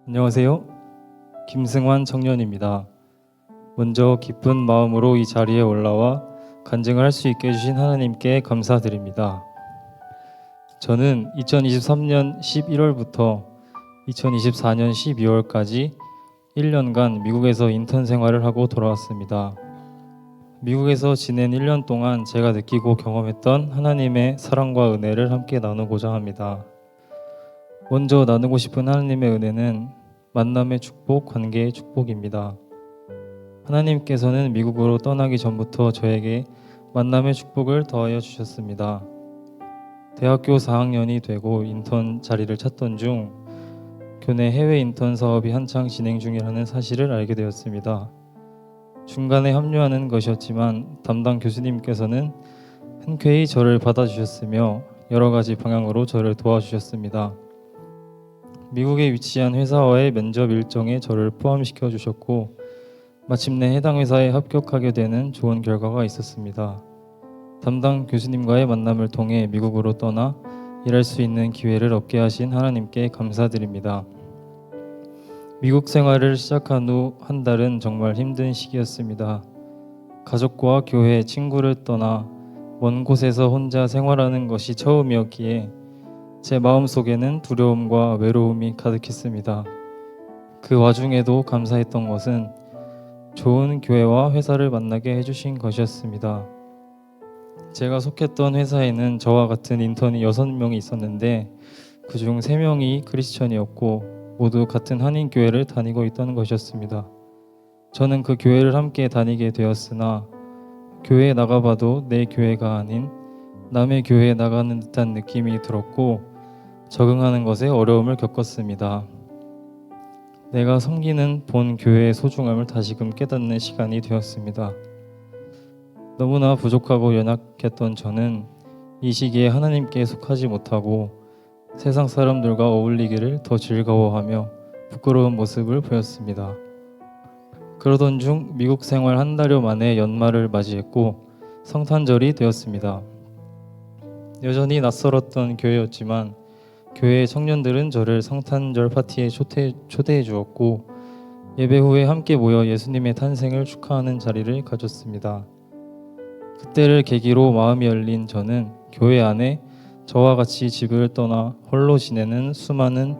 안녕하세요. 김승환 청년입니다. 먼저 기쁜 마음으로 이 자리에 올라와 간증을 할 수 있게 해주신 하나님께 감사드립니다. 저는 2023년 11월부터 2024년 12월까지 1년간 미국에서 인턴 생활을 하고 돌아왔습니다. 미국에서 지낸 1년 동안 제가 느끼고 경험했던 하나님의 사랑과 은혜를 함께 나누고자 합니다. 먼저 나누고 싶은 하나님의 은혜는 만남의 축복, 관계의 축복입니다. 하나님께서는 미국으로 떠나기 전부터 저에게 만남의 축복을 더하여 주셨습니다. 대학교 4학년이 되고 인턴 자리를 찾던 중 교내 해외 인턴 사업이 한창 진행 중이라는 사실을 알게 되었습니다. 중간에 합류하는 것이었지만 담당 교수님께서는 흔쾌히 저를 받아주셨으며 여러 가지 방향으로 저를 도와주셨습니다. 미국에 위치한 회사와의 면접 일정에 저를 포함시켜 주셨고 마침내 해당 회사에 합격하게 되는 좋은 결과가 있었습니다. 담당 교수님과의 만남을 통해 미국으로 떠나 일할 수 있는 기회를 얻게 하신 하나님께 감사드립니다. 미국 생활을 시작한 후 한 달은 정말 힘든 시기였습니다. 가족과 교회, 친구를 떠나 먼 곳에서 혼자 생활하는 것이 처음이었기에 제 마음속에는 두려움과 외로움이 가득했습니다. 그 와중에도 감사했던 것은 좋은 교회와 회사를 만나게 해주신 것이었습니다. 제가 속했던 회사에는 저와 같은 인턴이 6명이 있었는데 그중 3명이 크리스천이었고 모두 같은 한인교회를 다니고 있던 것이었습니다. 저는 그 교회를 함께 다니게 되었으나 교회에 나가봐도 내 교회가 아닌 남의 교회에 나가는 듯한 느낌이 들었고 적응하는 것에 어려움을 겪었습니다. 내가 섬기는 본 교회의 소중함을 다시금 깨닫는 시간이 되었습니다. 너무나 부족하고 연약했던 저는 이 시기에 하나님께 속하지 못하고 세상 사람들과 어울리기를 더 즐거워하며 부끄러운 모습을 보였습니다. 그러던 중 미국 생활 한 달여 만에 연말을 맞이했고 성탄절이 되었습니다. 여전히 낯설었던 교회였지만 교회의 청년들은 저를 성탄절 파티에 초대해 주었고 예배 후에 함께 모여 예수님의 탄생을 축하하는 자리를 가졌습니다. 그때를 계기로 마음이 열린 저는 교회 안에 저와 같이 집을 떠나 홀로 지내는 수많은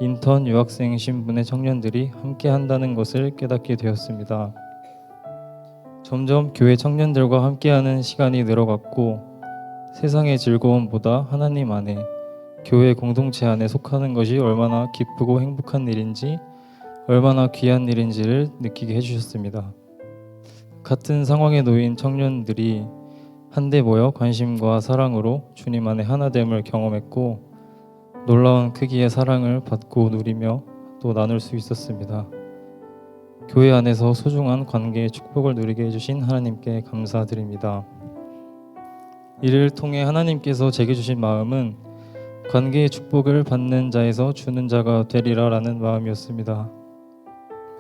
인턴 유학생 신분의 청년들이 함께 한다는 것을 깨닫게 되었습니다. 점점 교회 청년들과 함께하는 시간이 늘어갔고 세상의 즐거움보다 하나님 안에 교회 공동체 안에 속하는 것이 얼마나 기쁘고 행복한 일인지 얼마나 귀한 일인지를 느끼게 해주셨습니다. 같은 상황에 놓인 청년들이 한데 모여 관심과 사랑으로 주님 안에 하나됨을 경험했고 놀라운 크기의 사랑을 받고 누리며 또 나눌 수 있었습니다. 교회 안에서 소중한 관계의 축복을 누리게 해주신 하나님께 감사드립니다. 이를 통해 하나님께서 제게 주신 마음은 관계의 축복을 받는 자에서 주는 자가 되리라라는 마음이었습니다.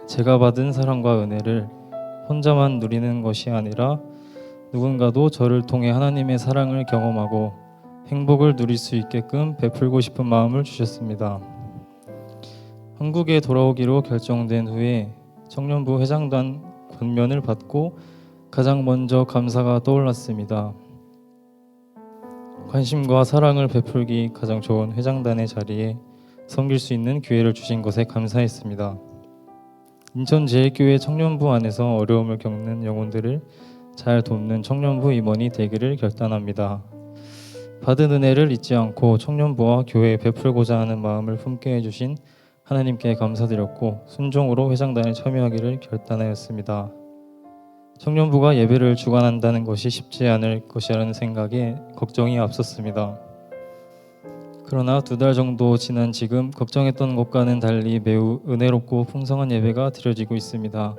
제가 받은 사랑과 은혜를 혼자만 누리는 것이 아니라 누군가도 저를 통해 하나님의 사랑을 경험하고 행복을 누릴 수 있게끔 베풀고 싶은 마음을 주셨습니다. 한국에 돌아오기로 결정된 후에 청년부 회장단 권면을 받고 가장 먼저 감사가 떠올랐습니다. 관심과 사랑을 베풀기 가장 좋은 회장단의 자리에 섬길 수 있는 기회를 주신 것에 감사했습니다. 인천제일교회 청년부 안에서 어려움을 겪는 영혼들을 잘 돕는 청년부 임원이 되기를 결단합니다. 받은 은혜를 잊지 않고 청년부와 교회에 베풀고자 하는 마음을 품게 해주신 하나님께 감사드렸고 순종으로 회장단에 참여하기를 결단하였습니다. 청년부가 예배를 주관한다는 것이 쉽지 않을 것이라는 생각에 걱정이 앞섰습니다. 그러나 2달 정도 지난 지금 걱정했던 것과는 달리 매우 은혜롭고 풍성한 예배가 드려지고 있습니다.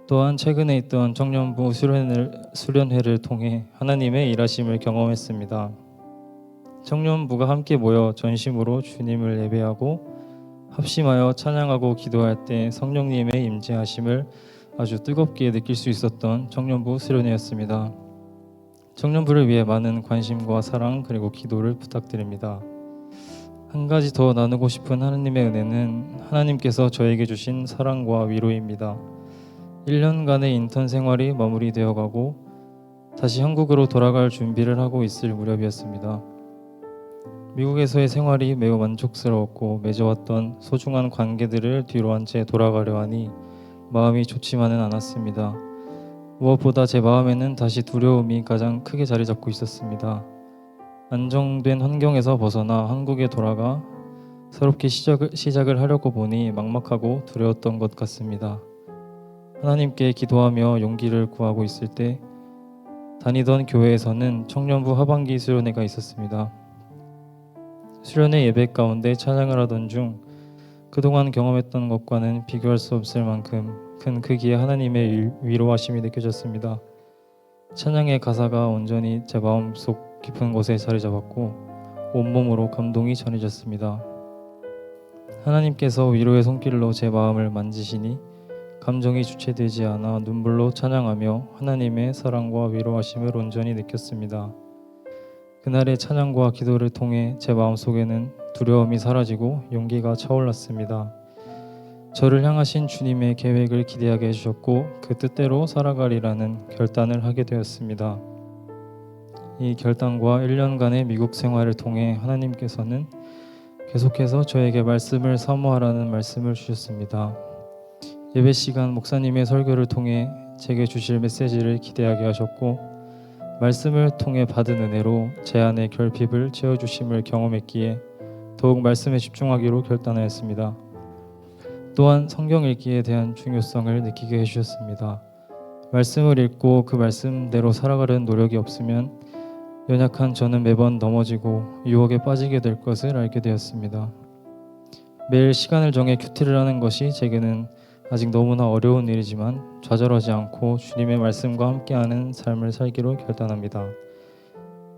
또한 최근에 있던 청년부 수련회를 통해 하나님의 일하심을 경험했습니다. 청년부가 함께 모여 전심으로 주님을 예배하고 합심하여 찬양하고 기도할 때 성령님의 임재하심을 아주 뜨겁게 느낄 수 있었던 청년부 수련회였습니다. 청년부를 위해 많은 관심과 사랑 그리고 기도를 부탁드립니다. 한 가지 더 나누고 싶은 하나님의 은혜는 하나님께서 저에게 주신 사랑과 위로입니다. 1년간의 인턴 생활이 마무리되어 가고 다시 한국으로 돌아갈 준비를 하고 있을 무렵이었습니다. 미국에서의 생활이 매우 만족스러웠고 맺어왔던 소중한 관계들을 뒤로 한 채 돌아가려 하니 마음이 좋지만은 않았습니다. 무엇보다 제 마음에는 다시 두려움이 가장 크게 자리 잡고 있었습니다. 안정된 환경에서 벗어나 한국에 돌아가 새롭게 시작을 하려고 보니 막막하고 두려웠던 것 같습니다. 하나님께 기도하며 용기를 구하고 있을 때 다니던 교회에서는 청년부 하반기 수련회가 있었습니다. 수련회 예배 가운데 찬양을 하던 중 그동안 경험했던 것과는 비교할 수 없을 만큼 큰 크기의 하나님의 위로하심이 느껴졌습니다. 찬양의 가사가 온전히 제 마음속 깊은 곳에 자리 잡았고 온몸으로 감동이 전해졌습니다. 하나님께서 위로의 손길로 제 마음을 만지시니 감정이 주체되지 않아 눈물로 찬양하며 하나님의 사랑과 위로하심을 온전히 느꼈습니다. 그날의 찬양과 기도를 통해 제 마음속에는 두려움이 사라지고 용기가 차올랐습니다. 저를 향하신 주님의 계획을 기대하게 해주셨고 그 뜻대로 살아가리라는 결단을 하게 되었습니다. 이 결단과 1년간의 미국 생활을 통해 하나님께서는 계속해서 저에게 말씀을 사모하라는 말씀을 주셨습니다. 예배 시간 목사님의 설교를 통해 제게 주실 메시지를 기대하게 하셨고 말씀을 통해 받은 은혜로 제 안에 결핍을 채워주심을 경험했기에 더욱 말씀에 집중하기로 결단하였습니다. 또한 성경 읽기에 대한 중요성을 느끼게 해주셨습니다. 말씀을 읽고 그 말씀대로 살아가려는 노력이 없으면 연약한 저는 매번 넘어지고 유혹에 빠지게 될 것을 알게 되었습니다. 매일 시간을 정해 큐티를 하는 것이 제게는 아직 너무나 어려운 일이지만 좌절하지 않고 주님의 말씀과 함께하는 삶을 살기로 결단합니다.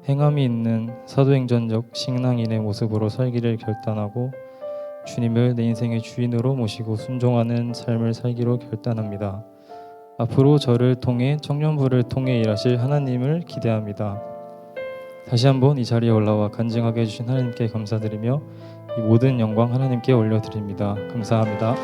행함이 있는 사도행전적 신앙인의 모습으로 살기를 결단하고 주님을 내 인생의 주인으로 모시고 순종하는 삶을 살기로 결단합니다. 앞으로 저를 통해 청년부를 통해 일하실 하나님을 기대합니다. 다시 한번 이 자리에 올라와 간증하게 해주신 하나님께 감사드리며 이 모든 영광 하나님께 올려드립니다. 감사합니다.